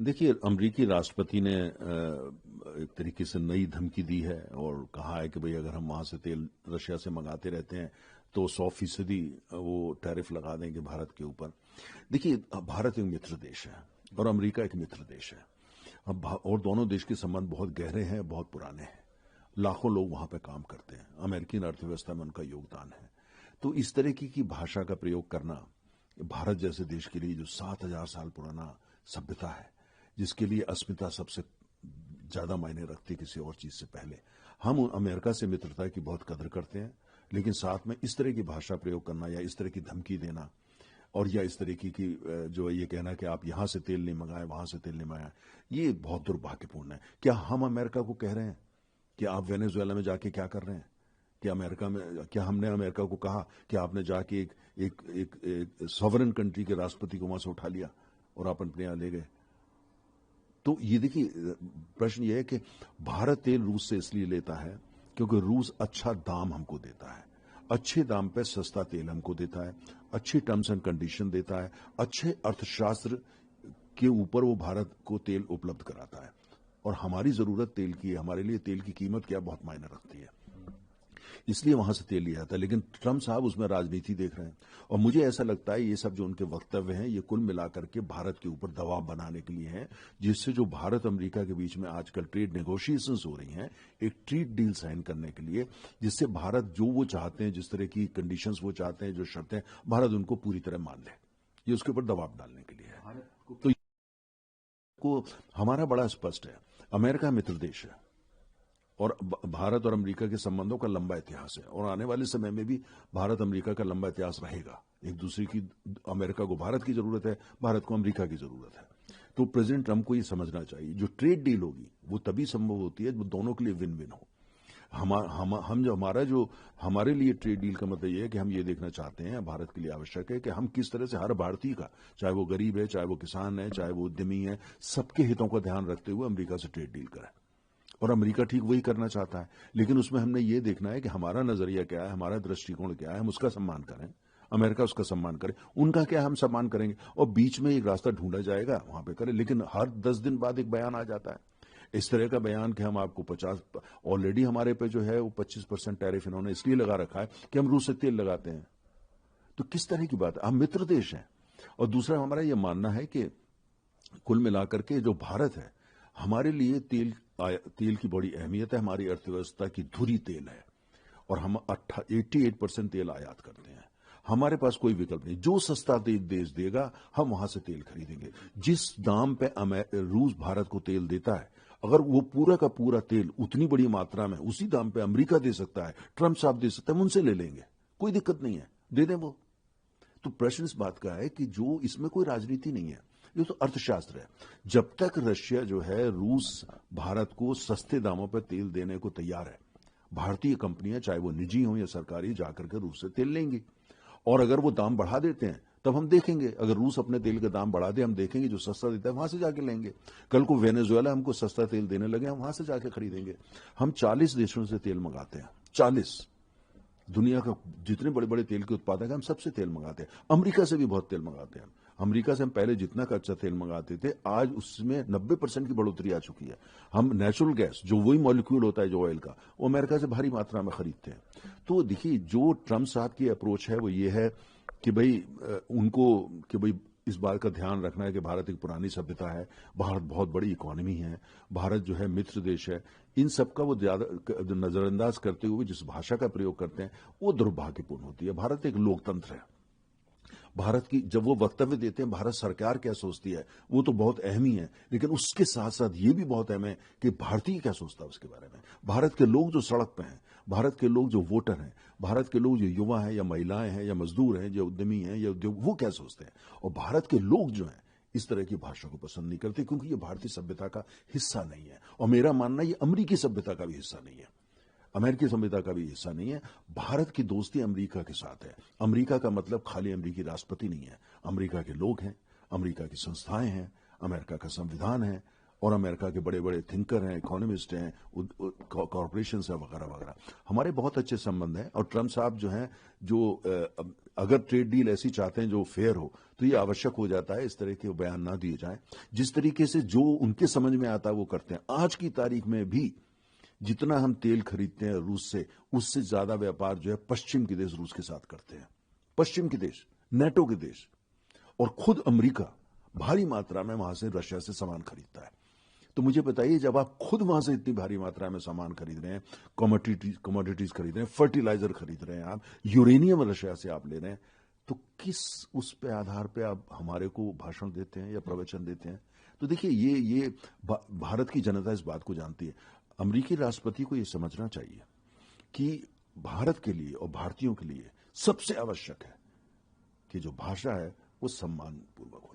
देखिए, अमरीकी राष्ट्रपति ने एक तरीके से नई धमकी दी है और कहा है कि भाई अगर हम वहां से तेल रशिया से मंगाते रहते हैं तो 100% वो टैरिफ लगा देंगे भारत के ऊपर। देखिए, भारत एक मित्र देश है और अमरीका एक मित्र देश है। और दोनों देश के संबंध बहुत गहरे हैं, बहुत पुराने हैं। लाखों लोग वहां पे काम करते हैं, अमेरिकी अर्थव्यवस्था में उनका योगदान है। तो इस तरह की भाषा का प्रयोग करना भारत जैसे देश के लिए, जो 7,000 साल पुराना सभ्यता है, जिसके लिए अस्मिता सबसे ज्यादा मायने रखती है किसी और चीज से पहले, हम अमेरिका से मित्रता की बहुत कदर करते हैं। लेकिन साथ में इस तरह की भाषा प्रयोग करना या इस तरह की धमकी देना और या इस तरह की जो ये कहना कि आप यहां से तेल नहीं मंगाए, वहां से तेल नहीं मंगाए, ये बहुत दुर्भाग्यपूर्ण है। क्या हम अमेरिका को कह रहे हैं कि आप वेनेजुएला में जाके क्या कर रहे हैं? कि अमेरिका में क्या हमने अमेरिका को कहा कि आपने जाके एक सॉवरेन कंट्री के राष्ट्रपति को वहां से उठा लिया और आप अपने यहां ले गए? तो ये देखिए, प्रश्न ये है कि भारत तेल रूस से इसलिए लेता है क्योंकि रूस अच्छा दाम हमको देता है, अच्छे दाम पे सस्ता तेल हमको देता है, अच्छी टर्म्स एंड कंडीशन देता है, अच्छे अर्थशास्त्र के ऊपर वो भारत को तेल उपलब्ध कराता है। और हमारी जरूरत तेल की है, हमारे लिए तेल की कीमत क्या बहुत मायने रखती है, इसलिए वहां से तेल लिया जाता है। लेकिन ट्रंप साहब उसमें राजनीति देख रहे हैं और मुझे ऐसा लगता है ये सब जो उनके वक्तव्य हैं ये कुल मिलाकर के भारत के ऊपर दबाव बनाने के लिए हैं, जिससे जो भारत अमेरिका के बीच में आजकल ट्रेड नेगोशिएशंस हो रही हैं, एक ट्रेड डील साइन करने के लिए, जिससे भारत जो वो चाहते हैं, जिस तरह की कंडीशंस वो चाहते हैं, जो शर्तें, भारत उनको पूरी तरह मान ले, ये उसके ऊपर दबाव डालने के लिए है। तो को हमारा बड़ा स्पष्ट है, अमेरिका मित्र देश है और भारत और अमेरिका के संबंधों का लंबा इतिहास है और आने वाले समय में भी भारत अमेरिका का लंबा इतिहास रहेगा। एक दूसरे की, अमेरिका को भारत की जरूरत है, भारत को अमेरिका की जरूरत है। तो प्रेसिडेंट ट्रंप को ये समझना चाहिए, जो ट्रेड डील होगी वो तभी संभव होती है जब दोनों के लिए विन विन हो। हमारे लिए ट्रेड डील का मतलब ये है कि हम ये देखना चाहते हैं, भारत के लिए आवश्यक है कि हम किस तरह से हर भारतीय का, चाहे वो गरीब है, चाहे वो किसान है, चाहे वो उद्यमी है, सबके हितों का ध्यान रखते हुए अमेरिका से ट्रेड डील करें। और अमेरिका ठीक वही करना चाहता है, लेकिन उसमें हमने ये देखना है कि हमारा नजरिया क्या है, हमारा दृष्टिकोण क्या है, हम उसका सम्मान करें, अमेरिका उसका सम्मान करे, उनका क्या हम सम्मान करेंगे, और बीच में एक रास्ता ढूंढा जाएगा, वहां पे करें। लेकिन हर 10 दिन बाद एक बयान आ जाता है, इस तरह का बयान कि हम आपको 50, ऑलरेडी हमारे पे जो है वो 25% टैरिफ इन्होंने इसलिए लगा रखा है कि हम रूस से तेल लगाते हैं। तो किस तरह की बात है, हम मित्र देश हैं। और दूसरा हमारा यह मानना है कि कुल मिलाकर के जो भारत है, हमारे लिए तेल की बड़ी अहमियत है, हमारी अर्थव्यवस्था की धुरी तेल है और हम 88% तेल आयात करते हैं। हमारे पास कोई विकल्प नहीं, जो सस्ता तेल देश देगा हम वहां से तेल खरीदेंगे। जिस दाम पे रूस भारत को तेल देता है, अगर वो पूरा का पूरा तेल उतनी बड़ी मात्रा में उसी दाम पे अमेरिका दे सकता है, ट्रंप साहब दे सकते हैं, हम उनसे ले लेंगे, कोई दिक्कत नहीं है, दे दें वो। तो प्रश्न इस बात का है कि जो इसमें कोई राजनीति नहीं है, ये तो अर्थशास्त्र है। जब तक रशिया जो है, रूस भारत को सस्ते दामों पर तेल देने को तैयार है, भारतीय कंपनियां चाहे वो निजी हों या सरकारी जाकर के रूस से तेल लेंगी। और अगर वो दाम बढ़ा देते हैं तब हम देखेंगे, अगर रूस अपने तेल का दाम बढ़ा दे, हम देखेंगे जो सस्ता देता है वहां से जाके लेंगे। कल को वेनेजुएला हमको सस्ता तेल देने लगे, हम वहां से जाके खरीदेंगे। हम 40 देशों से तेल मंगाते हैं, 40, दुनिया का जितने बड़े बड़े तेल के उत्पादक हैं हम सबसे तेल मंगाते हैं। अमेरिका से भी बहुत तेल मंगाते हैं। अमेरिका से हम पहले जितना कच्चा तेल मंगाते थे, आज उसमें 90% की बढ़ोतरी आ चुकी है। हम नेचुरल गैस, जो वही मॉलिक्यूल होता है जो ऑयल का, वो अमेरिका से भारी मात्रा में खरीदते हैं। तो देखिए, जो ट्रंप साहब की अप्रोच है वो ये है कि भाई इस बात का ध्यान रखना है कि भारत एक पुरानी सभ्यता है, भारत बहुत बड़ी इकोनॉमी है, भारत जो है मित्र देश है। इन सब का वो ज्यादा नजरअंदाज करते हुए जिस भाषा का प्रयोग करते हैं वो दुर्भाग्यपूर्ण होती है। भारत एक लोकतंत्र है। भारत की जब वो वक्तव्य देते हैं, भारत सरकार क्या सोचती है वो तो बहुत अहम ही है, लेकिन उसके साथ साथ ये भी बहुत अहम है कि भारतीय क्या सोचता है उसके बारे में। भारत के लोग जो सड़क पे हैं, भारत के लोग जो वोटर हैं, भारत के लोग जो युवा हैं या महिलाएं हैं या मजदूर हैं, जो उद्यमी हैं या उद्योग, वो क्या सोचते हैं। और भारत के लोग जो हैं इस तरह की भाषा को पसंद नहीं करते, क्योंकि ये भारतीय सभ्यता का हिस्सा नहीं है। और मेरा मानना ये अमेरिकी सभ्यता का भी हिस्सा नहीं है, अमेरिकी संविधा का भी हिस्सा नहीं है। भारत की दोस्ती अमेरिका के साथ है। अमेरिका का मतलब खाली अमेरिकी राष्ट्रपति नहीं है, अमेरिका के लोग हैं, अमेरिका की संस्थाएं हैं, अमेरिका का संविधान है, और अमेरिका के बड़े बड़े थिंकर हैं, इकोनॉमिस्ट हैं, कॉरपोरेशन है वगैरह वगैरह। हमारे बहुत अच्छे संबंध हैं और ट्रंप साहब जो हैं, जो अगर ट्रेड डील ऐसी चाहते हैं जो फेयर हो, तो ये आवश्यक हो जाता है इस तरह के बयान ना दिए जाएं। जिस तरीके से जो उनके समझ में आता है वो करते हैं। आज की तारीख में भी जितना हम तेल खरीदते हैं रूस से, उससे ज्यादा व्यापार जो है पश्चिम के देश रूस के साथ करते हैं। पश्चिम के देश, नेटो के देश, और खुद अमेरिका भारी मात्रा में वहां से रशिया से सामान खरीदता है। तो मुझे बताइए, जब आप खुद वहां से इतनी भारी मात्रा में सामान खरीद रहे हैं, कमोडिटीज खरीद रहे हैं, फर्टिलाइजर खरीद रहे हैं, आप यूरेनियम रशिया से आप ले रहे हैं, तो किस उस पे आधार पे आप हमारे को भाषण देते हैं या प्रवचन देते हैं? तो देखिए, ये भारत की जनता इस बात को जानती है। अमेरिकी राष्ट्रपति को यह समझना चाहिए कि भारत के लिए और भारतीयों के लिए सबसे आवश्यक है कि जो भाषा है वो सम्मानपूर्वक हो।